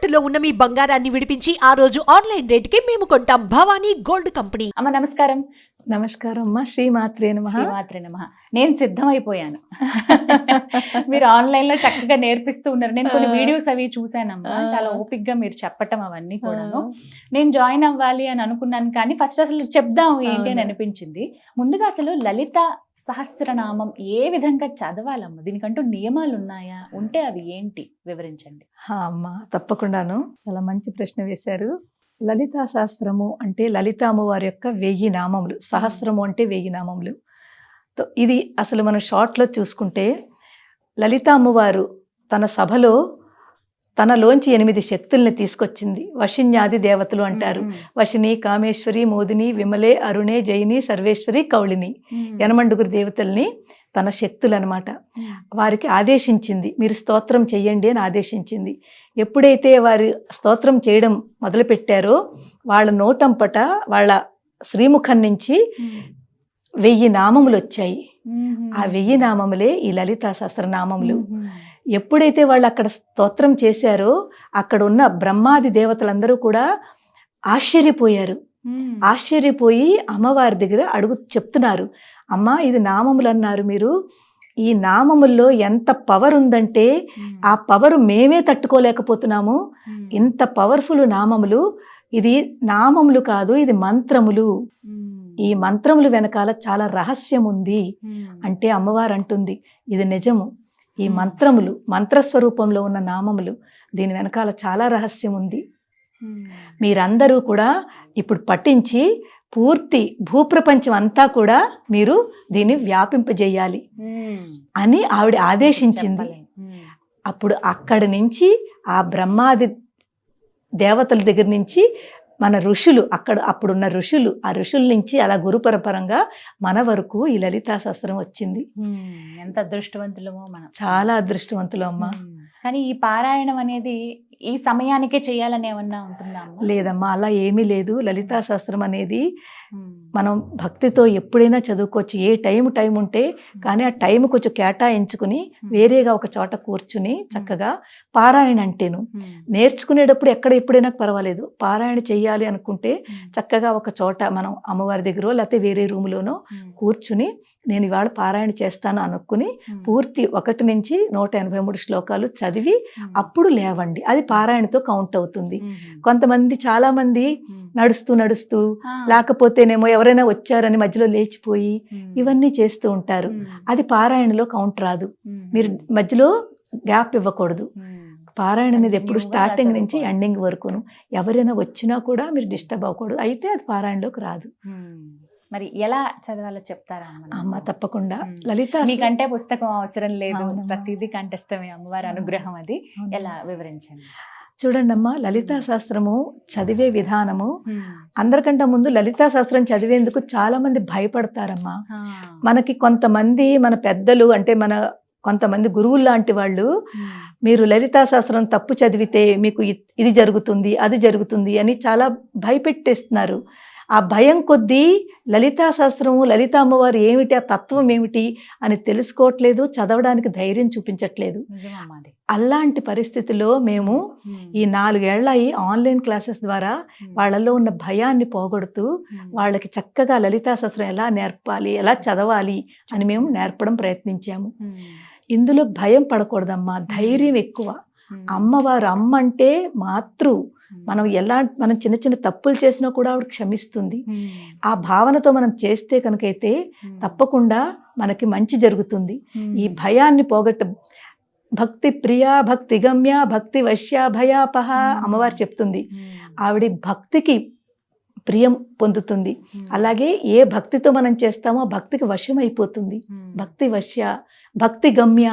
తాకట్టులో ఉన్న మీ బంగారాన్ని విడిపించి ఆ రోజు ఆన్లైన్ రేటుకి మేము కొంటాం. Bhavani gold company. అమ్మ నమస్కారం. నమస్కారం అమ్మా. శ్రీమాత్రే నమః. శ్రీమాత్రే నమః. నేను సిద్ధమైపోయాను. మీరు ఆన్లైన్ లో చక్కగా నేర్పిస్తూ ఉన్నారు. నేను కొన్ని వీడియోస్ అవి చూసానమ్మా. చాలా ఓపిక్ గా మీరు చెప్పటం అవన్నీ కూడాను. నేను జాయిన్ అవ్వాలి అని అనుకున్నాను, కానీ ఫస్ట్ అసలు చెప్దాం ఏంటి అని అనిపించింది. ముందుగా అసలు లలిత సహస్రనామం ఏ విధంగా చదవాలమ్మ? దీనికంటూ నియమాలు ఉన్నాయా? ఉంటే అవి ఏంటి వివరించండి. అమ్మా తప్పకుండాను, చాలా మంచి ప్రశ్న వేశారు. లలితా శాస్త్రము అంటే లలిత అమ్మవారి యొక్క 1000 నామములు. సహస్రము అంటే 1000 నామములు. ఇది అసలు మనం షార్ట్లో చూసుకుంటే, లలిత అమ్మవారు తన సభలో తనలోంచి 8 శక్తుల్ని తీసుకొచ్చింది. వశిన్యాది దేవతలు అంటారు. వశిని, కామేశ్వరి, మోదిని, విమలే, అరుణే, జయిని, సర్వేశ్వరి, కౌళిని, 8 దేవతల్ని తన శక్తులు అనమాట. వారికి ఆదేశించింది, మీరు స్తోత్రం చెయ్యండి అని ఆదేశించింది. ఎప్పుడైతే వారు స్తోత్రం చేయడం మొదలుపెట్టారో, వాళ్ళ నోటంపట వాళ్ళ శ్రీముఖం నుంచి 1000 నామములు వచ్చాయి. ఆ 1000 నామములే ఈ లలితా సహస్రనామములు. ఎప్పుడైతే వాళ్ళు అక్కడ స్తోత్రం చేశారో, అక్కడ ఉన్న బ్రహ్మాది దేవతలందరూ కూడా ఆశ్చర్యపోయారు. ఆశ్చర్యపోయి అమ్మవారి దగ్గర చెప్తున్నారు, అమ్మా ఇది నామములు అన్నారు మీరు, ఈ నామముల్లో ఎంత పవర్ ఉందంటే ఆ పవర్ మేమే తట్టుకోలేకపోతున్నాము. ఇంత పవర్ఫుల్ నామములు. ఇది నామములు కాదు, ఇది మంత్రములు. ఈ మంత్రములు వెనకాల చాలా రహస్యం ఉంది అంటే అమ్మవారు అంటుంది, ఇది నిజము. ఈ మంత్రములు, మంత్రస్వరూపంలో ఉన్న నామములు, దీని వెనకాల చాలా రహస్యం ఉంది. మీరందరూ కూడా ఇప్పుడు పఠించి పూర్తి భూప్రపంచం అంతా కూడా మీరు దీన్ని వ్యాపింపజేయాలి అని ఆవిడ ఆదేశించింది. అప్పుడు అక్కడి నుంచి ఆ బ్రహ్మాది దేవతల దగ్గర నుంచి మన ఋషులు, అప్పుడున్న ఋషులు, ఆ ఋషుల నుంచి అలా గురు పరంపరంగా మన వరకు ఈ లలితా శాస్త్రం వచ్చింది. ఎంత అదృష్టవంతులమో మనం. చాలా అదృష్టవంతులు అమ్మా. కానీ ఈ పారాయణం అనేది ఈ సమయానికే చేయాలని ఏమన్నా ఉంటుందా? లేదమ్మా, అలా ఏమీ లేదు. లలితా శాస్త్రం అనేది మనం భక్తితో ఎప్పుడైనా చదువుకోవచ్చు. ఏ టైం ఉంటే, కానీ ఆ టైం కొంచెం కేటాయించుకుని వేరేగా ఒక చోట కూర్చుని చక్కగా పారాయణ అంటేను నేర్చుకునేటప్పుడు ఎప్పుడైనా పర్వాలేదు. పారాయణ చెయ్యాలి అనుకుంటే చక్కగా ఒక చోట మనం అమ్మవారి దగ్గర లేకపోతే వేరే రూములోనో కూర్చుని నేను ఇవాళ పారాయణ చేస్తాను అనుకుని పూర్తి 1 నుంచి 183 శ్లోకాలు చదివి అప్పుడు లేవండి. అది పారాయణతో కౌంట్ అవుతుంది. కొంతమంది, చాలా మంది నడుస్తూ లేకపోతేనేమో ఎవరైనా వచ్చారని మధ్యలో లేచిపోయి ఇవన్నీ చేస్తూ ఉంటారు. అది పారాయణలో కౌంట్ రాదు. మీరు మధ్యలో గ్యాప్ ఇవ్వకూడదు. పారాయణ అనేది ఎప్పుడు స్టార్టింగ్ నుంచి ఎండింగ్ వరకును. ఎవరైనా వచ్చినా కూడా మీరు డిస్టర్బ్ అవ్వకూడదు. అయితే అది పారాయణలోకి రాదు. మరి ఎలా చదవాలో చెప్తారా అమ్మ? తప్పకుండా. లలిత మీకంటే పుస్తకం అవసరం లేదు, ప్రతిదీ కంఠస్థమే అమ్మవారి అనుగ్రహం. అది ఎలా వివరించండి. చూడండి అమ్మా, లలితా శాస్త్రము చదివే విధానము, అందరికంటే ముందు లలితా శాస్త్రం చదివేందుకు చాలా మంది భయపడతారమ్మా. మనకి కొంతమంది మన పెద్దలు అంటే కొంతమంది గురువులు లాంటి వాళ్ళు, మీరు లలితా శాస్త్రం తప్పు చదివితే మీకు ఇది జరుగుతుంది, అది జరుగుతుంది అని చాలా భయపెట్టేస్తున్నారు. ఆ భయం కొద్దీ లలితా శాస్త్రము, లలిత అమ్మవారు ఏమిటి, ఆ తత్వం ఏమిటి అని తెలుసుకోవట్లేదు, చదవడానికి ధైర్యం చూపించట్లేదు. అలాంటి పరిస్థితిలో మేము ఈ 4 ఏళ్ల ఈ ఆన్లైన్ క్లాసెస్ ద్వారా వాళ్ళలో ఉన్న భయాన్ని పోగొడుతూ వాళ్ళకి చక్కగా లలితా శాస్త్రం ఎలా నేర్పాలి, ఎలా చదవాలి అని మేము నేర్పడం ప్రయత్నించాము. ఇందులో భయం పడకూడదమ్మా, ధైర్యం ఎక్కువ. అమ్మవారు, అమ్మ అంటే మాతృ. మనం చిన్న చిన్న తప్పులు చేసినా కూడా ఆవిడ క్షమిస్తుంది. ఆ భావనతో మనం చేస్తే కనుకైతే తప్పకుండా మనకి మంచి జరుగుతుంది. ఈ భయాన్ని భక్తి ప్రియా, భక్తి గమ్య, భక్తి వశ్య, భయాపహ అమ్మవారు చెప్తుంది. ఆవిడ భక్తికి ప్రియం పొందుతుంది. అలాగే ఏ భక్తితో మనం చేస్తామో భక్తికి వశం అయిపోతుంది. భక్తి వశ్య, భక్తి గమ్య,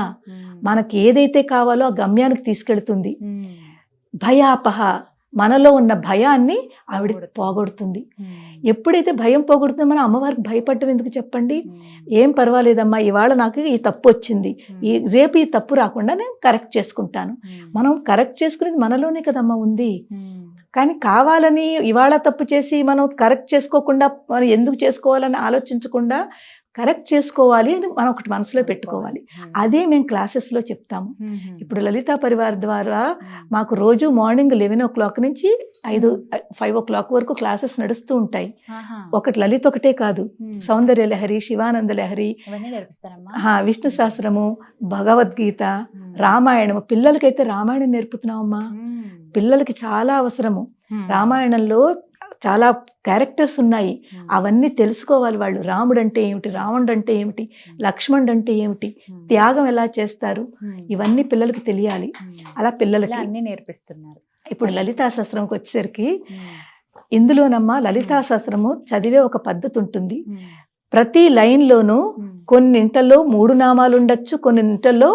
మనకి ఏదైతే కావాలో ఆ గమ్యానికి తీసుకెళ్తుంది. భయాపహ, మనలో ఉన్న భయాన్ని ఆవిడ పోగొడుతుంది. ఎప్పుడైతే భయం పోగొడుతుందో మనం అమ్మవారికి భయపడటం ఎందుకు చెప్పండి? ఏం పర్వాలేదమ్మా, ఇవాళ నాకు ఈ తప్పు వచ్చింది, రేపు ఈ తప్పు రాకుండా నేను కరెక్ట్ చేసుకుంటాను. మనం కరెక్ట్ చేసుకునేది మనలోనే కదమ్మా ఉంది. కానీ కావాలని ఇవాళ తప్పు చేసి మనం కరెక్ట్ చేసుకోకుండా మనం ఎందుకు చేసుకోవాలని ఆలోచించకుండా కరెక్ట్ చేసుకోవాలి అని మనం ఒకటి మనసులో పెట్టుకోవాలి. అదే మేము క్లాసెస్లో చెప్తాము. ఇప్పుడు లలితా పరివార్ ద్వారా మాకు రోజు మార్నింగ్ 11 o'clock నుంచి 5 o'clock వరకు క్లాసెస్ నడుస్తూ ఉంటాయి. ఒకటి లలిత ఒకటే కాదు, సౌందర్య లహరి, శివానంద లహరి, విష్ణు సహస్రము, భగవద్గీత, రామాయణము. పిల్లలకైతే రామాయణం నేర్పుతున్నామమ్మా. పిల్లలకి చాలా అవసరము. రామాయణంలో చాలా క్యారెక్టర్స్ ఉన్నాయి, అవన్నీ తెలుసుకోవాలి వాళ్ళు. రాముడు అంటే ఏమిటి, రావణుడు అంటే ఏమిటి, లక్ష్మణుడు అంటే ఏమిటి, త్యాగం ఎలా చేస్తారు, ఇవన్నీ పిల్లలకి తెలియాలి. అలా పిల్లలకి అన్ని నేర్పిస్తున్నారు. ఇప్పుడు లలితా శాస్త్రంకి వచ్చేసరికి ఇందులోనమ్మా లలితా శాస్త్రము చదివే ఒక పద్ధతి ఉంటుంది. ప్రతి లైన్లోనూ కొన్నింటలో 3 నామాలు ఉండొచ్చు, కొన్నింటలో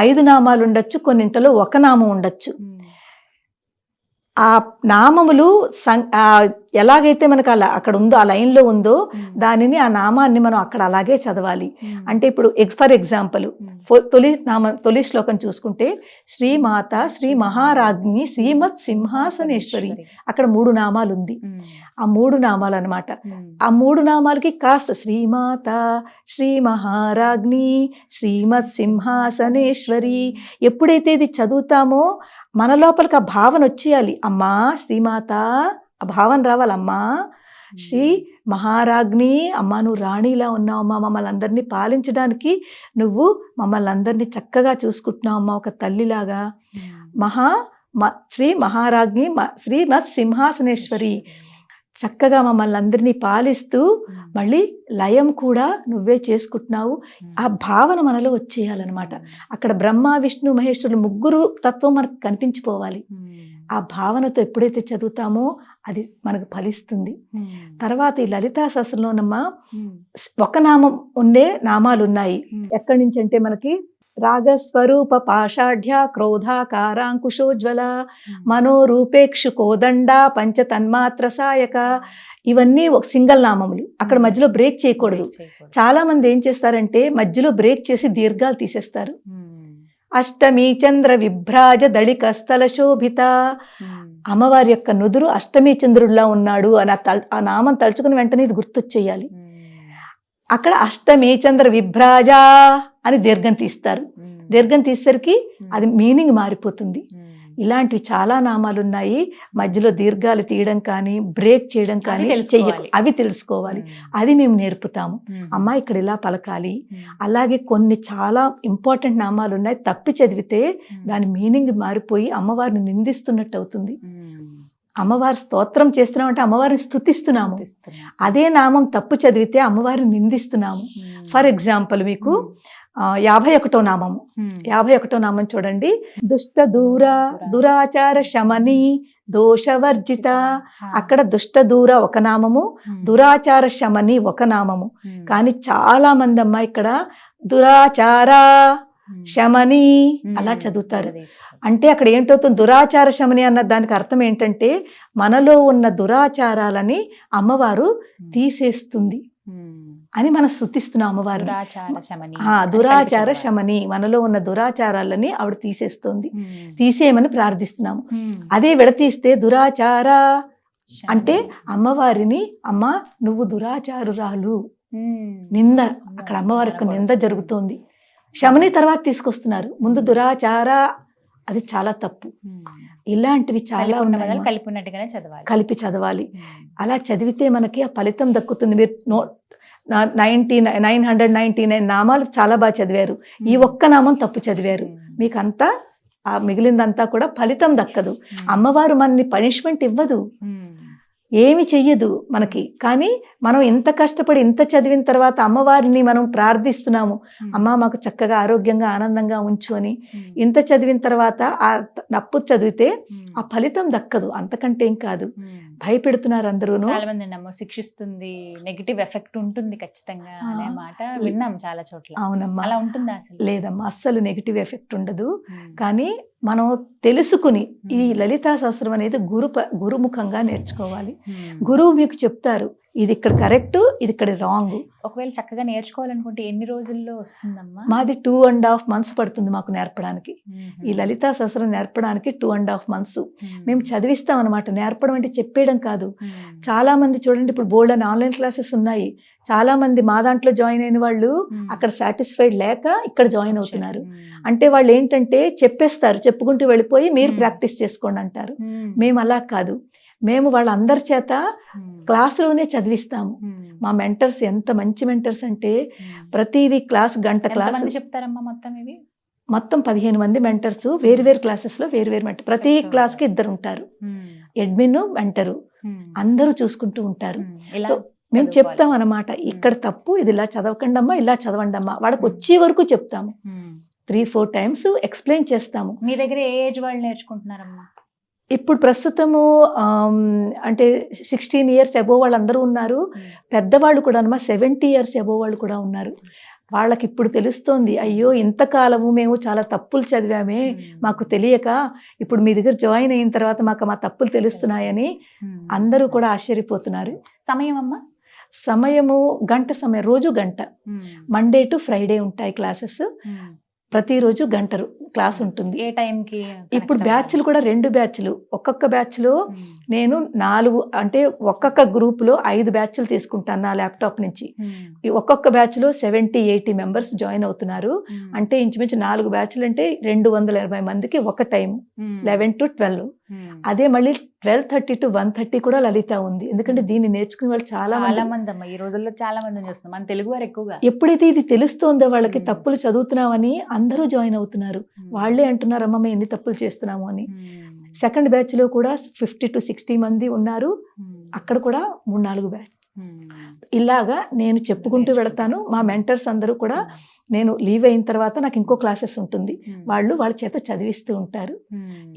5 నామాలు ఉండొచ్చు, కొన్నింటలో 1 నామం ఉండొచ్చు. ఆ నామములు ఎలాగైతే మనకు అలా అక్కడ ఉందో, ఆ లైన్లో ఉందో, దానిని ఆ నామాన్ని మనం అక్కడ అలాగే చదవాలి. అంటే ఇప్పుడు ఫర్ ఎగ్జాంపుల్ తొలి శ్లోకం చూసుకుంటే శ్రీమాత శ్రీ మహారాజ్ఞి శ్రీమత్ సింహాసనేశ్వరి, అక్కడ 3 నామాలు ఉంది. ఆ 3 నామాలు అనమాట. ఆ 3 నామాలకి కాస్త శ్రీమాత శ్రీ మహారాజ్ఞి శ్రీమత్ సింహాసనేశ్వరి, ఎప్పుడైతే ఇది చదువుతామో మన లోపలికి ఆ భావన వచ్చేయాలి. అమ్మా శ్రీమాత, ఆ భావన రావాలమ్మా. శ్రీ మహారాజ్ఞి, అమ్మ నువ్వు రాణిలా ఉన్నావమ్మా, మమ్మల్ని అందరినీ పాలించడానికి నువ్వు మమ్మల్ని అందరినీ చక్కగా చూసుకుంటున్నావు అమ్మా, ఒక తల్లిలాగా. శ్రీ మహారాజ్ఞి శ్రీమత్ సింహాసనేశ్వరి, చక్కగా మమ్మల్ని అందరినీ పాలిస్తూ మళ్ళీ లయం కూడా నువ్వే చేసుకుంటున్నావు. ఆ భావన మనలో వచ్చేయాలన్నమాట. అక్కడ బ్రహ్మ విష్ణు మహేశ్వరులు 3 తత్వం మనకు కనిపించిపోవాలి. ఆ భావనతో ఎప్పుడైతే చదువుతామో అది మనకు ఫలిస్తుంది. తర్వాత ఈ లలితా శాస్త్రంలోనమ్మా 1 నామం ఉండే నామాలు ఉన్నాయి. ఎక్కడి నుంచి అంటే మనకి రాగస్వరూప పాషాఢ్య క్రోధాకారాంకుశోజ్వల మనోరూపేక్షు కోదండ పంచతన్మాత్ర సాయక, ఇవన్నీ ఒక సింగిల్ నామములు. అక్కడ మధ్యలో బ్రేక్ చేయకూడదు. చాలా మంది ఏం చేస్తారంటే మధ్యలో బ్రేక్ చేసి దీర్ఘాలు తీసేస్తారు. అష్టమి చంద్ర విభ్రాజ దళిక స్థల శోభిత, అమ్మవారి యొక్క నుదురు అష్టమి చంద్రుడిలా ఉన్నాడు అని ఆ నామం తలుచుకుని వెంటనే ఇది గుర్తొచ్చేయాలి. అక్కడ అష్టమి చంద్ర విభ్రాజ అని దీర్ఘం తీస్తారు. దీర్ఘం తీసేసరికి అది మీనింగ్ మారిపోతుంది. ఇలాంటివి చాలా నామాలు ఉన్నాయి. మధ్యలో దీర్ఘాలు తీయడం కానీ బ్రేక్ చేయడం కానీ అవి తెలుసుకోవాలి. అది మేము నేర్పుతాము. అమ్మా ఇక్కడ ఇలా పలకాలి. అలాగే కొన్ని చాలా ఇంపార్టెంట్ నామాలు ఉన్నాయి, తప్పి చదివితే దాని మీనింగ్ మారిపోయి అమ్మవారిని నిందిస్తున్నట్టు అవుతుంది. అమ్మవారి స్తోత్రం చేస్తున్నామంటే అమ్మవారిని స్తుతిస్తున్నాము. అదే నామం తప్పు చదివితే అమ్మవారిని నిందిస్తున్నాము. ఫర్ ఎగ్జాంపుల్ మీకు 51వ నామము. 51వ నామం చూడండి. దుష్ట దూర దురాచార శమని దోషవర్జిత, అక్కడ దుష్ట దూర 1 నామము, దురాచార శమని 1 నామము. కానీ చాలా మంది అమ్మా ఇక్కడ దురాచార శమని అలా చదువుతారు. అంటే అక్కడ ఏంటవుతుంది, దురాచార శమని అన్న దానికి అర్థం ఏంటంటే మనలో ఉన్న దురాచారాలని అమ్మవారు తీసేస్తుంది అని మనం స్తుతిస్తున్నాం అమ్మవారు. దురాచార శమని, మనలో ఉన్న దురాచారాలని ఆవిడ తీసేస్తుంది, తీసేయమని ప్రార్థిస్తున్నాము. అదే విడతీస్తే దురాచార అంటే అమ్మవారిని, అమ్మ నువ్వు దురాచారురాలు, నింద, అక్కడ అమ్మవారికి నింద జరుగుతోంది. శమని తర్వాత తీసుకొస్తున్నారు, ముందు దురాచార, అది చాలా తప్పు. ఇలాంటివి చాలా ఉన్నాయి, కలిపి చదవాలి. అలా చదివితే మనకి ఆ ఫలితం దక్కుతుంది. మీరు 999 నామాలు చాలా బాగా చదివారు, ఈ 1 నామం తప్పు చదివారు, మీకంతా ఆ మిగిలిందంతా కూడా ఫలితం దక్కదు. అమ్మవారు మనని పనిష్మెంట్ ఇవ్వదు, ఏమి చెయ్యదు మనకి. కానీ మనం ఇంత కష్టపడి ఇంత చదివిన తర్వాత అమ్మవారిని మనం ప్రార్థిస్తున్నాము, అమ్మ మాకు చక్కగా ఆరోగ్యంగా ఆనందంగా ఉంచు అని. ఇంత చదివిన తర్వాత ఆ తప్పు చదివితే ఆ ఫలితం దక్కదు, అంతకంటే ఏం కాదు. భయపెడుతున్నారు అందరూ, చాలా మంది శిక్షిస్తుంది, నెగిటివ్ ఎఫెక్ట్ ఉంటుంది ఖచ్చితంగా అనే మాట విన్నాం చాలా చోట్ల. అవునమ్మా, అలా ఉంటుందా? అసలు లేదమ్మా, అస్సలు నెగిటివ్ ఎఫెక్ట్ ఉండదు. కానీ మనం తెలుసుకుని ఈ లలితా శాస్త్రం అనేది గురుముఖంగా నేర్చుకోవాలి. గురువు మీకు చెప్తారు ఇది ఇక్కడ కరెక్ట్, ఇది ఇక్కడ రాంగ్. ఒకవేళ చక్కగా నేర్చుకోవాలనుకుంటే ఎన్ని రోజుల్లో వస్తుందమ్మా? మాది 2.5 months పడుతుంది మాకు నేర్పడానికి. ఈ లలితా సహస్రం నేర్పడానికి 2.5 months. మేము చదివిస్తాం అనమాట. నేర్పడం అంటే చెప్పేయడం కాదు. చాలా మంది చూడండి, ఇప్పుడు బోల్డ్ అని ఆన్లైన్ క్లాసెస్ ఉన్నాయి. చాలా మంది మా దాంట్లో జాయిన్ అయిన వాళ్ళు అక్కడ సాటిస్ఫైడ్ లేక ఇక్కడ జాయిన్ అవుతున్నారు. అంటే వాళ్ళు ఏంటంటే చెప్పేస్తారు, చెప్పుకుంటూ వెళ్ళిపోయి మీరు ప్రాక్టీస్ చేసుకోండి అంటారు. మేము అలా కాదు. మేము వాళ్ళందరి చేత క్లాసులోనే చదివిస్తాము. మా మెంటర్స్ ఎంత మంచి మెంటర్స్ అంటే ప్రతిదీ క్లాస్ గంట క్లాస్ చెప్తారమ్మా మొత్తం ఇవి? మొత్తం 15 మంది మెంటర్స్, వేరు క్లాసెస్ లో వేరు మెంటర్. ప్రతి క్లాస్ కి 2 ఉంటారు. అడ్మిన్, మెంటరు అందరూ చూసుకుంటూ ఉంటారు. మేము చెప్తాం అన్నమాట, ఇక్కడ తప్పు, ఇది ఇలా చదవకండి అమ్మా, ఇలా చదవండి అమ్మా. వాడికి వచ్చే వరకు చెప్తాము. 3-4 times ఎక్స్ప్లెయిన్ చేస్తాము. మీ దగ్గర ఏ ఏజ్ వాళ్ళు నేర్చుకుంటున్నారమ్మా? ఇప్పుడు ప్రస్తుతము అంటే 16 years అబోవ్ వాళ్ళందరూ ఉన్నారు. పెద్దవాళ్ళు కూడా అన్నమా 70 years అబోవ్ వాళ్ళు కూడా ఉన్నారు. వాళ్ళకి ఇప్పుడు తెలుస్తోంది, అయ్యో ఇంతకాలము మేము చాలా తప్పులు చదివామే, మాకు తెలియక ఇప్పుడు మీ దగ్గర జాయిన్ అయిన తర్వాత మాకు మా తప్పులు తెలుస్తున్నాయని అందరూ కూడా ఆశ్చర్యపోతున్నారు. సమయం అమ్మా? సమయము గంట సమయం, రోజు గంట. మండే టు ఫ్రైడే ఉంటాయి క్లాసెస్. ప్రతిరోజు గంట క్లాస్ ఉంటుంది. ఏ టైంకి? ఇప్పుడు బ్యాచ్లు కూడా 2 బ్యాచ్లు. ఒక్కొక్క బ్యాచ్లో నేను 4 అంటే ఒక్కొక్క గ్రూప్లో 5 బ్యాచ్లు తీసుకుంటాను నా ల్యాప్టాప్ నుంచి. ఒక్కొక్క బ్యాచ్లో 70-80 members జాయిన్ అవుతున్నారు. అంటే ఇంచుమించు 4 బ్యాచ్లు అంటే 280 మందికి ఒక టైం, 11 to 12. అదే మళ్ళీ 12:30 to 1:30 కూడా లలిత ఉంది. ఎందుకంటే దీన్ని నేర్చుకునే వాళ్ళు చాలా మంది అమ్మా. ఈ రోజుల్లో చాలా మంది చూస్తున్నాం, మన తెలుగు వారు ఎక్కువగా. ఎప్పుడైతే ఇది తెలుస్తోందో వాళ్ళకి తప్పులు చదువుతున్నామని అందరూ జాయిన్ అవుతున్నారు. వాళ్ళే అంటున్నారు, అమ్మ మేము ఎన్ని తప్పులు చేస్తున్నాము అని. సెకండ్ బ్యాచ్ లో కూడా 50 to 60 మంది ఉన్నారు. అక్కడ కూడా 3-4 బ్యాచ్. ఇలాగా నేను చెప్పుకుంటూ వెళతాను. మా మెంటర్స్ అందరూ కూడా నేను లీవ్ అయిన తర్వాత నాకు ఇంకో క్లాసెస్ ఉంటుంది, వాళ్ళు వాళ్ళ చేత చదివిస్తూ ఉంటారు.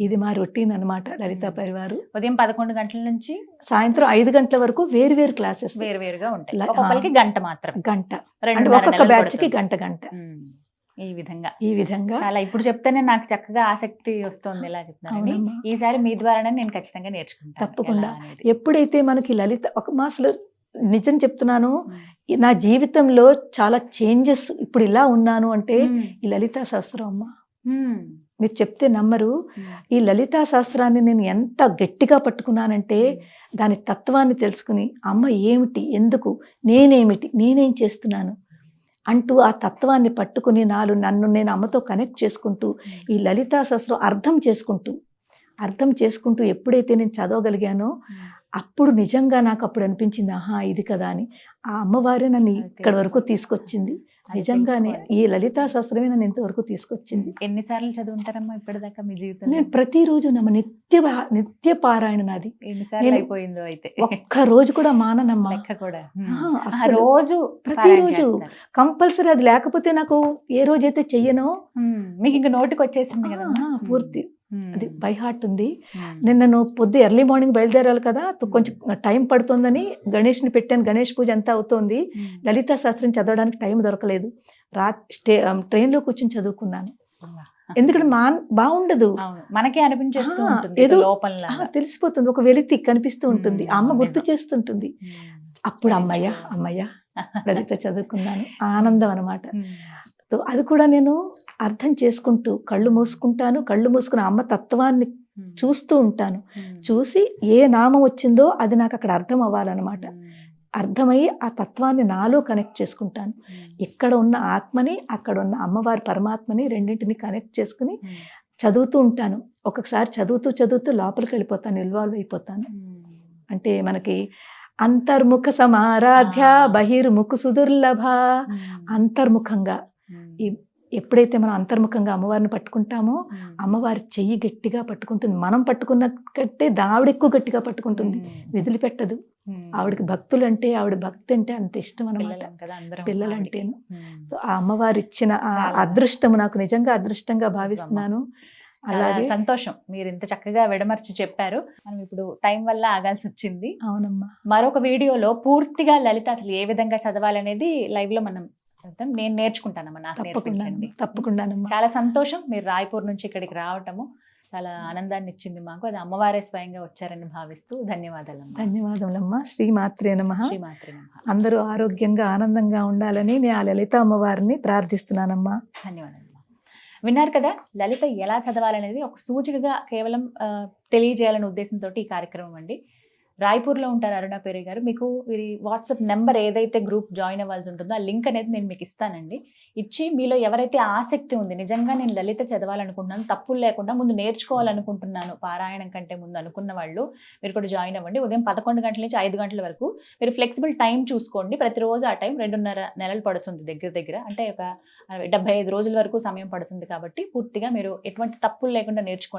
ఇది మా రొటీన్ అన్నమాట లలితా పరివారు. ఉదయం 11 గంటల నుంచి సాయంత్రం 5 గంటల వరకు వేరు క్లాసెస్ వేరుగా ఉంటాయి. ఒక్కొక్కరికి గంట మాత్రం. గంట అంటే ఒక్కొక్క బ్యాచ్ కి గంట. ఈ విధంగా చాలా ఇప్పుడు చెప్తేనే నాకు చక్కగా ఆసక్తి వస్తుంది ఎలా చెప్తానని. ఈసారి మీ ద్వారానే నేను ఖచ్చితంగా నేర్చుకుంటాను తప్పకుండా. ఎప్పుడైతే మనకి లలిత ఒక మాసలు నిజం చెప్తున్నాను, నా జీవితంలో చాలా చేంజెస్. ఇప్పుడు ఇలా ఉన్నాను అంటే ఈ లలితా శాస్త్రం అమ్మ. మీరు చెప్తే నమ్మరు. ఈ లలితా శాస్త్రాన్ని నేను ఎంత గట్టిగా పట్టుకున్నానంటే దాని తత్వాన్ని తెలుసుకుని, అమ్మ ఏమిటి, ఎందుకు, నేనేమిటి, నేనేం చేస్తున్నాను అంటూ ఆ తత్వాన్ని పట్టుకుని నన్ను నేను అమ్మతో కనెక్ట్ చేసుకుంటూ ఈ లలితా శాస్త్రం అర్థం చేసుకుంటూ ఎప్పుడైతే నేను చదవగలిగానో అప్పుడు నిజంగా నాకు అప్పుడు అనిపించింది, ఆహా ఇది కదా అని. ఆ అమ్మవారే నన్ను ఇక్కడ వరకు తీసుకొచ్చింది. నిజంగానే ఈ లలితా శాస్త్రమే నన్ను ఇంతవరకు తీసుకొచ్చింది. ఎన్నిసార్లు చదువుంటారమ్మా ఇప్పటిదాకా మీ జీవితంలో? నేను ప్రతిరోజు నిత్య పారాయణ నాది. ఎన్నిసార్లు అయిపోయిందో అయితే? ఒక్క రోజు కూడా మాననమ్మా. రోజు ప్రతిరోజు కంపల్సరీ. అది లేకపోతే నాకు ఏ రోజైతే చెయ్యనో మీకు ఇంకా నోటికి వచ్చేసింది కదా పూర్తి. అది బై హార్ట్ ఉంది. నిన్న నువ్వు ఎర్లీ మార్నింగ్ బయలుదేరాలి కదా, కొంచెం టైం పడుతుందని గణేష్ని పెట్టాను. గణేష్ పూజ అంతా అవుతోంది. లలితా శాస్త్రం చదవడానికి టైం దొరకలేదు. ట్రైన్లో కూర్చొని చదువుకున్నాను. ఎందుకంటే బాగుండదు, మనకే అనిపించేస్తూ ఏదో తెలిసిపోతుంది, ఒక వెలితి కనిపిస్తూ ఉంటుంది, అమ్మ గుర్తు చేస్తుంటుంది. అప్పుడు అమ్మయ్య లలిత చదువుకున్నాను, ఆనందం అన్నమాట. అది కూడా నేను అర్థం చేసుకుంటూ కళ్ళు మూసుకుని అమ్మ తత్వాన్ని చూస్తూ ఉంటాను. చూసి ఏ నామం వచ్చిందో అది నాకు అక్కడ అర్థం అవ్వాలన్నమాట. అర్థమయ్యి ఆ తత్వాన్ని నాలో కనెక్ట్ చేసుకుంటాను. ఇక్కడ ఉన్న ఆత్మని, అక్కడ ఉన్న అమ్మవారి పరమాత్మని రెండింటిని కనెక్ట్ చేసుకుని చదువుతూ ఉంటాను. ఒక్కొక్కసారి చదువుతూ లోపలికి వెళ్ళిపోతాను, ఇన్వాల్వ్ అయిపోతాను. అంటే మనకి అంతర్ముఖ సమారాధ్య బహిర్ముఖ సుదుర్లభ. అంతర్ముఖంగా ఎప్పుడైతే మనం అంతర్ముఖంగా అమ్మవారిని పట్టుకుంటామో అమ్మవారి చెయ్యి గట్టిగా పట్టుకుంటుంది. మనం పట్టుకున్న కంటే ఆవిడ ఎక్కువ గట్టిగా పట్టుకుంటుంది, వదిలిపెట్టదు. ఆవిడకి భక్తులు అంటే, ఆవిడ భక్తి అంటే అంత ఇష్టం అన్నమాట, పిల్లలంటేను. ఆ అమ్మవారి ఇచ్చిన అదృష్టము నాకు నిజంగా అదృష్టంగా భావిస్తున్నాను. అలాగే సంతోషం మీరు ఇంత చక్కగా విడమర్చి చెప్పారు. మనం ఇప్పుడు టైం వల్ల ఆగాల్సి వచ్చింది. అవునమ్మా. మరొక వీడియోలో పూర్తిగా లలిత అసలు ఏ విధంగా చదవాలనేది లైవ్ లో మనం నేను నేర్చుకుంటానమ్మా. నాకు నేర్పించండి. తప్పకుండా. చాలా సంతోషం మీరు రాయ్పూర్ నుంచి ఇక్కడికి రావటము. చాలా ఆనందాన్ని ఇచ్చింది మాకు. అది అమ్మవారే స్వయంగా వచ్చారని భావిస్తూ ధన్యవాదాలమ్మా. ధన్యవాదములమ్మా. శ్రీమాత్రే నమః. శ్రీమాత్రే నమః. అందరూ ఆరోగ్యంగా ఆనందంగా ఉండాలని నేను ఆ లలిత అమ్మవారిని ప్రార్థిస్తున్నానమ్మా. ధన్యవాదాలు. విన్నారు కదా, లలిత ఎలా చదవాలనేది ఒక సూచికగా కేవలం తెలియజేయాలనే ఉద్దేశంతో ఈ కార్యక్రమం అండి. రాయ్పూర్లో ఉంటారు అరుణ పేరే గారు. మీకు వీరి వాట్సాప్ నెంబర్ ఏదైతే గ్రూప్ జాయిన్ అవ్వాల్సి ఉంటుందో ఆ లింక్ అనేది నేను మీకు ఇస్తానండి. ఇచ్చి మీలో ఎవరైతే ఆసక్తి ఉంది, నిజంగా నేను లలిత చదవాలనుకుంటున్నాను, తప్పులు లేకుండా ముందు నేర్చుకోవాలనుకుంటున్నాను పారాయణం కంటే ముందు అనుకున్న వాళ్ళు మీరు కూడా జాయిన్ అవ్వండి. ఉదయం 11 గంటల నుంచి 5 గంటల వరకు మీరు ఫ్లెక్సిబుల్ టైం చూసుకోండి. ప్రతిరోజు ఆ టైం 2.5 నెలలు పడుతుంది దగ్గర. అంటే ఒక 75 రోజుల వరకు సమయం పడుతుంది. కాబట్టి పూర్తిగా మీరు ఎటువంటి తప్పులు లేకుండా నేర్చుకోండి.